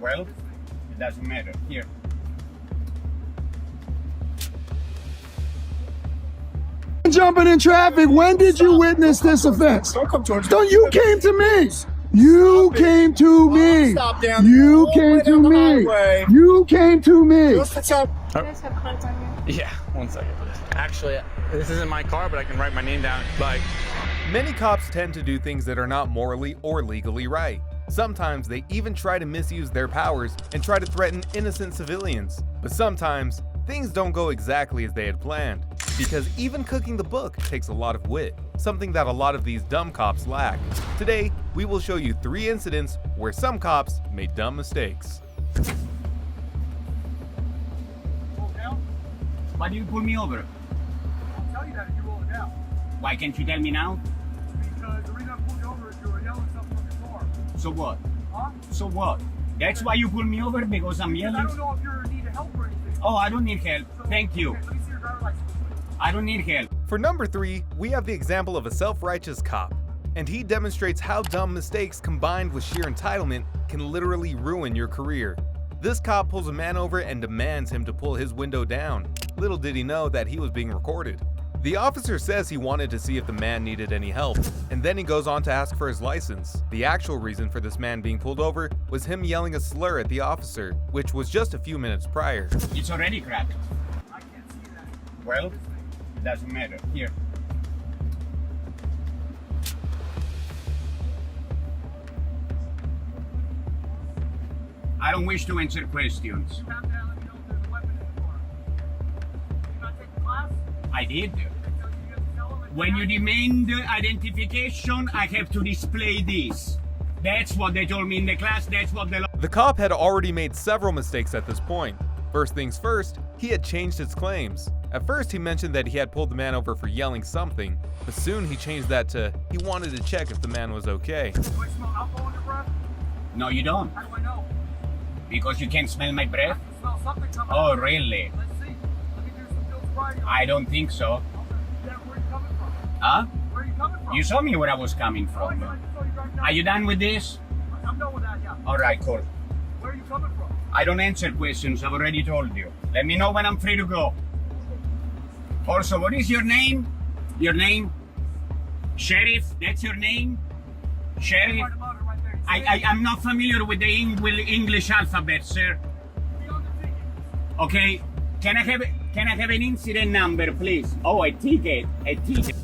Well, it doesn't matter. Here. Jumping in traffic. When did you witness this offense? Don't come towards me. Don't you came to me. You came to me. Stop down You there. came Way to down the me. highway. You came to me. What's the time? You guys have cards on you? Yeah, 1 second. Actually, this isn't my car, but I can write my name down. Like, Many cops tend to do things that are not morally or legally right. Sometimes they even try to misuse their powers and try to threaten innocent civilians. But sometimes, things don't go exactly as they had planned. Because even cooking the book takes a lot of wit, something that a lot of these dumb cops lack. Today, we will show you 3 incidents where some cops made dumb mistakes. Why do you pull me over? I'll tell you that if you roll it down. Why can't you tell me now? Because the reason I pulled you over is you were yelling something from your car. So what? Huh? So what? That's why you pull me over, because I'm Because I yelling? don't know if you're in need of help or anything. Oh, I don't need help. So, Thank you. Okay, let me see your driver's license. Please. I don't need help. For number 3, we have the example of a self-righteous cop. And he demonstrates how dumb mistakes combined with sheer entitlement can literally ruin your career. This cop pulls a man over and demands him to pull his window down. Little did he know that he was being recorded. The officer says he wanted to see if the man needed any help, and then he goes on to ask for his license. The actual reason for this man being pulled over was him yelling a slur at the officer, which was just a few minutes prior. It's already cracked. I can't see that. Well, it doesn't matter. Here. I don't wish to answer questions. You have to let me know if there's a weapon in the car. Did you not take the class? I did. So you have to tell them that When you you're demand identification, I have to display this. That's what they told me in the class. That's what the law. The cop had already made several mistakes at this point. First things first, he had changed his claims. At first, he mentioned that he had pulled the man over for yelling something, but soon he changed that to he wanted to check if the man was okay. Do I smell alcohol in your breath? No, you don't. How do I know? Because you can't smell my I breath. can smell something coming Oh, out. really? Let's see. Let me do some field sobriety. I don't think so. Okay. Yeah, where are you coming from? Huh? Where are you coming from? You saw me where I was coming Oh, from. yeah, I just saw you driving down. Are you done with this? I'm done with that, yeah. All right, cool. Where are you coming from? I don't answer questions. I've already told you. Let me know when I'm free to go. Also, what is your name? Your name? Sheriff? That's your name? Sheriff? Right above it, right there. I'm not familiar with the English alphabet, sir. Be on the ticket. Okay, can I have an incident number, please? Oh, a ticket.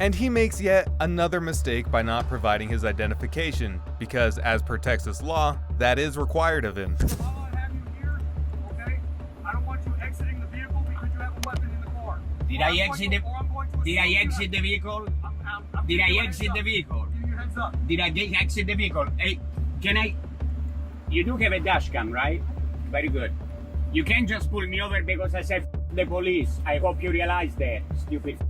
And he makes yet another mistake by not providing his identification, because as per Texas law, that is required of him. While I have you here, okay? I don't want you exiting the vehicle because you have a weapon in the car. Did Or I I'm going exit to- the- or I'm going to Did I assume you exit have- the vehicle? I'm Did giving I you a heads exit up. the vehicle? I'm giving you a heads up. Did I exit the vehicle? Hey, can I? You do have a dash cam, right? Very good. You can't just pull me over because I said the police. I hope you realize that, stupid. Is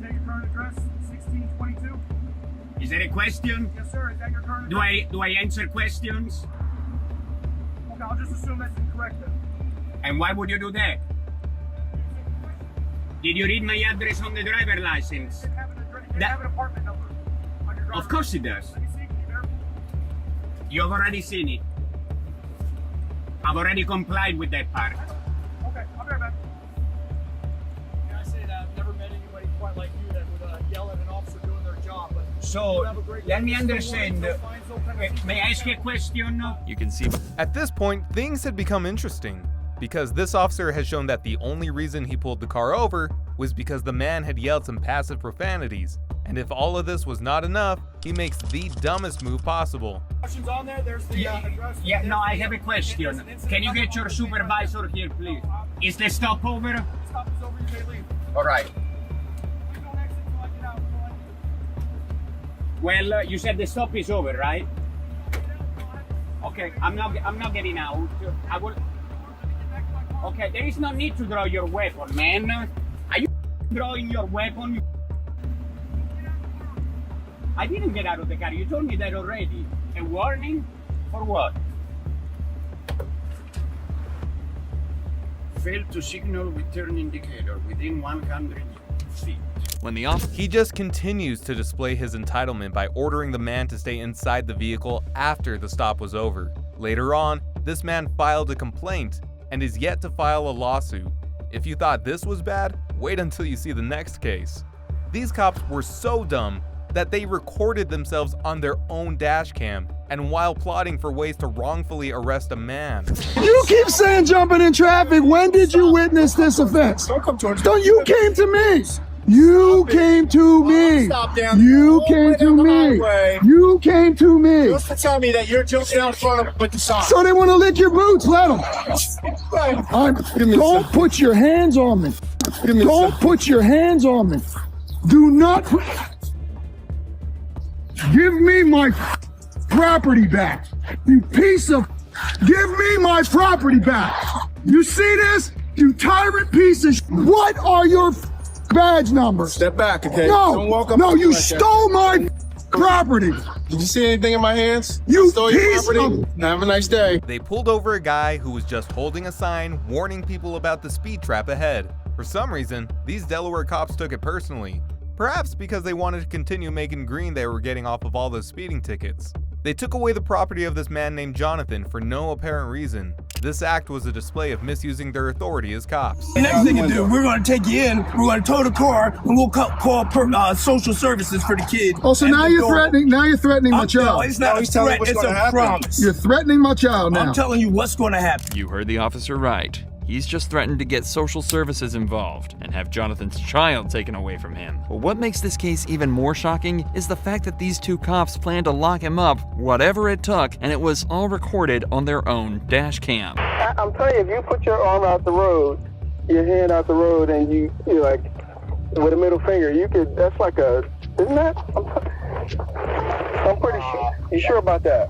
that your current address? 1622? Is that a question? Yes, sir. Is that your current address? Do I answer questions? Okay, I'll just assume that's incorrect then. And why would you do that? Did you read my address on the driver license? It didn't have an address. It didn't That- have an apartment number on your driver's Of course it license. does. Let me see. Can you verify? You've already seen it. I've already complied with that part. Okay, I'll be right back. Can I say that I've never met anybody quite like you that would yell at an officer doing their job, but So, you have a great let me still understand. warning, so fine, so kind of- May I ask you a question? You can see at this point, things had become interesting, because this officer has shown that the only reason he pulled the car over was because the man had yelled some passive profanities. And if all of this was not enough, he makes the dumbest move possible. Questions on there? There's the address. Yeah, no, I There's have the- a question. there's an incident Can you number get your on the thing right there. supervisor here, please? Is the stop over? Stop is over, you may leave. All right. Please don't exit until I get out. Until I leave. Well, you said the stop is over, right? Okay, I'm not getting out. I will. Okay, there is no need to draw your weapon, man. Are you drawing your weapon? I didn't get out of the car. You told me that already. A warning? For what? Failed to signal with turn indicator within 100 feet. When he just continues to display his entitlement by ordering the man to stay inside the vehicle after the stop was over. Later on, this man filed a complaint and is yet to file a lawsuit. If you thought this was bad, wait until you see the next case. These cops were so dumb that they recorded themselves on their own dash cam, and while plotting for ways to wrongfully arrest a man. You keep saying jumping in traffic. When did you witness this offense? Don't come towards me. Don't, you came to me. You came to me. Stop down. You came to me. You came to me. Just to tell me that you're jumping out front of with the sign. So they want to lick your boots. Let them. Don't put your hands on me. Don't put your hands on me. Do not. Give me my property back. You piece of. Give me my property back. You see this? You tyrant piece of. What are your badge numbers? Step back, okay? No, Don't walk up no, to me you like that. stole my property. Did you see anything in my hands? You stole your piece property. Have a nice day. They pulled over a guy who was just holding a sign warning people about the speed trap ahead. For some reason, these Delaware cops took it personally. Perhaps because they wanted to continue making green they were getting off of all those speeding tickets. They took away the property of this man named Jonathan for no apparent reason. This act was a display of misusing their authority as cops. The next thing to do, we're going to take you in, we're going to tow the car, and we'll call social services for the kid. Oh, so now you're threatening. Now you're threatening my No, child. it's not No, a he's telling threat, what's it's gonna a happen. promise. You're threatening my child now. I'm telling you what's going to happen. You heard the officer right. He's just threatened to get social services involved and have Jonathan's child taken away from him. But what makes this case even more shocking is the fact that these two cops planned to lock him up, whatever it took, and it was all recorded on their own dash cam. I'm telling you, if you put your arm out the road, your hand out the road, and you like, with a middle finger, you could, that's like a, isn't that? I'm pretty sure. You sure about that?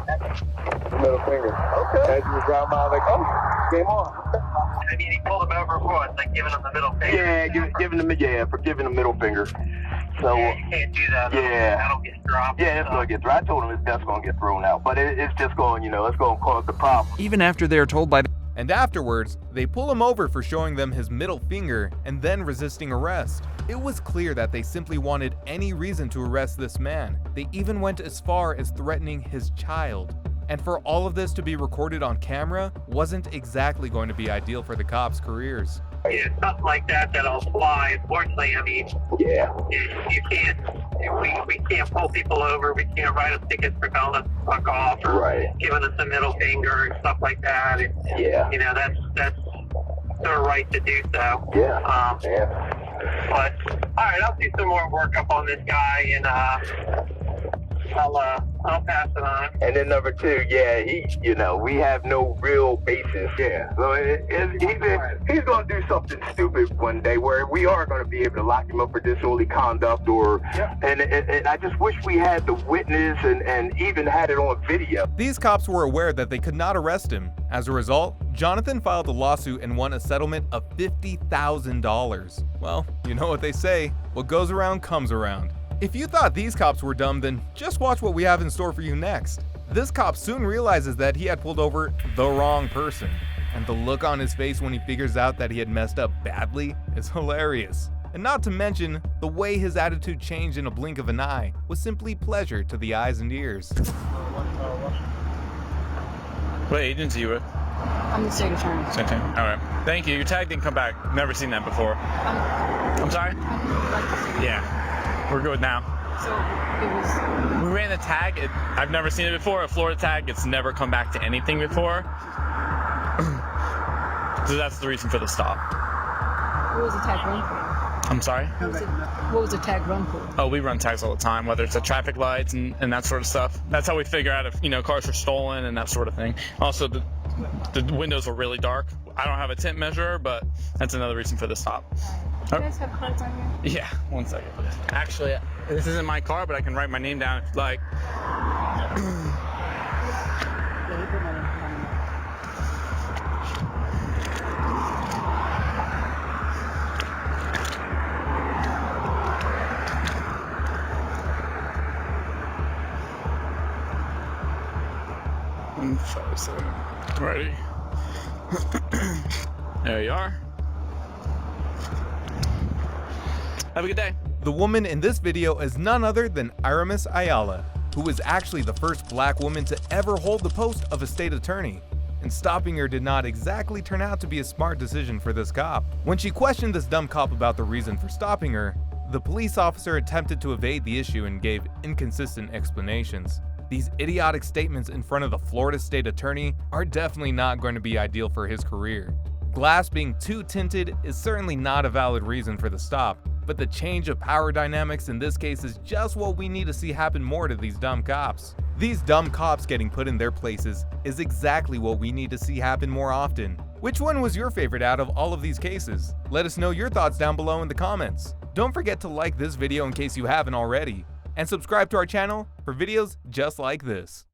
Middle finger. Okay. As you drive by, like, oh, game on. I mean, he pulled him over for what? Like giving him the middle finger? Yeah, for giving the middle finger. So, Yeah, you can't do that. Yeah. That'll get dropped. yeah, it's going to get thrown. I told him that's going to get thrown out, but it's just going, it's going to cause the problem. Even after they are told by And afterwards, they pull him over for showing them his middle finger and then resisting arrest. It was clear that they simply wanted any reason to arrest this man. They even went as far as threatening his child. And for all of this to be recorded on camera wasn't exactly going to be ideal for the cops' careers. Yeah, something like that'll fly. Unfortunately, I mean, Yeah. you can't. We can't pull people over. We can't write us tickets for telling us to fuck off or Right. giving us a middle finger and stuff like that. And, Yeah. that's their right to do so. Yeah. But all right, I'll do some more work up on this guy, and I'll pass it on. And then number two, yeah, we have no real basis. Yeah, so he's going to do something stupid one day where we are going to be able to lock him up for disorderly conduct, and I just wish we had the witness and even had it on video. These cops were aware that they could not arrest him. As a result, Jonathan filed a lawsuit and won a settlement of $50,000. Well, you know what they say, what goes around comes around. If you thought these cops were dumb, then just watch what we have in store for you next. This cop soon realizes that he had pulled over the wrong person, and the look on his face when he figures out that he had messed up badly is hilarious. And not to mention, the way his attitude changed in a blink of an eye was simply pleasure to the eyes and ears. What agency you with? I'm the state attorney. Same thing. All right. Thank you. Your tag didn't come back. Never seen that before. I'm sorry? Yeah. We're good now. So it was. We ran the tag. I've never seen it before. A Florida tag. It's never come back to anything before. So that's the reason for the stop. What was the tag run for? I'm sorry? What was the tag run for? Oh, we run tags all the time, whether it's at traffic lights and that sort of stuff. That's how we figure out if, cars are stolen and that sort of thing. Also, the windows were really dark. I don't have a tint measurer, but that's another reason for the stop. Do you guys have cards on here? Yeah, 1 second. Actually, this isn't my car, but I can write my name down. Like, Yeah, you put my name on Ready? There you are. Have a good day. The woman in this video is none other than Aramis Ayala, who was actually the first black woman to ever hold the post of a state attorney. and stopping her did not exactly turn out to be a smart decision for this cop. When she questioned this dumb cop about the reason for stopping her, the police officer attempted to evade the issue and gave inconsistent explanations. These idiotic statements in front of the Florida state attorney are definitely not going to be ideal for his career. Glass being too tinted is certainly not a valid reason for the stop, but the change of power dynamics in this case is just what we need to see happen more to these dumb cops. These dumb cops getting put in their places is exactly what we need to see happen more often. Which one was your favorite out of all of these cases? Let us know your thoughts down below in the comments. Don't forget to like this video in case you haven't already, and subscribe to our channel for videos just like this.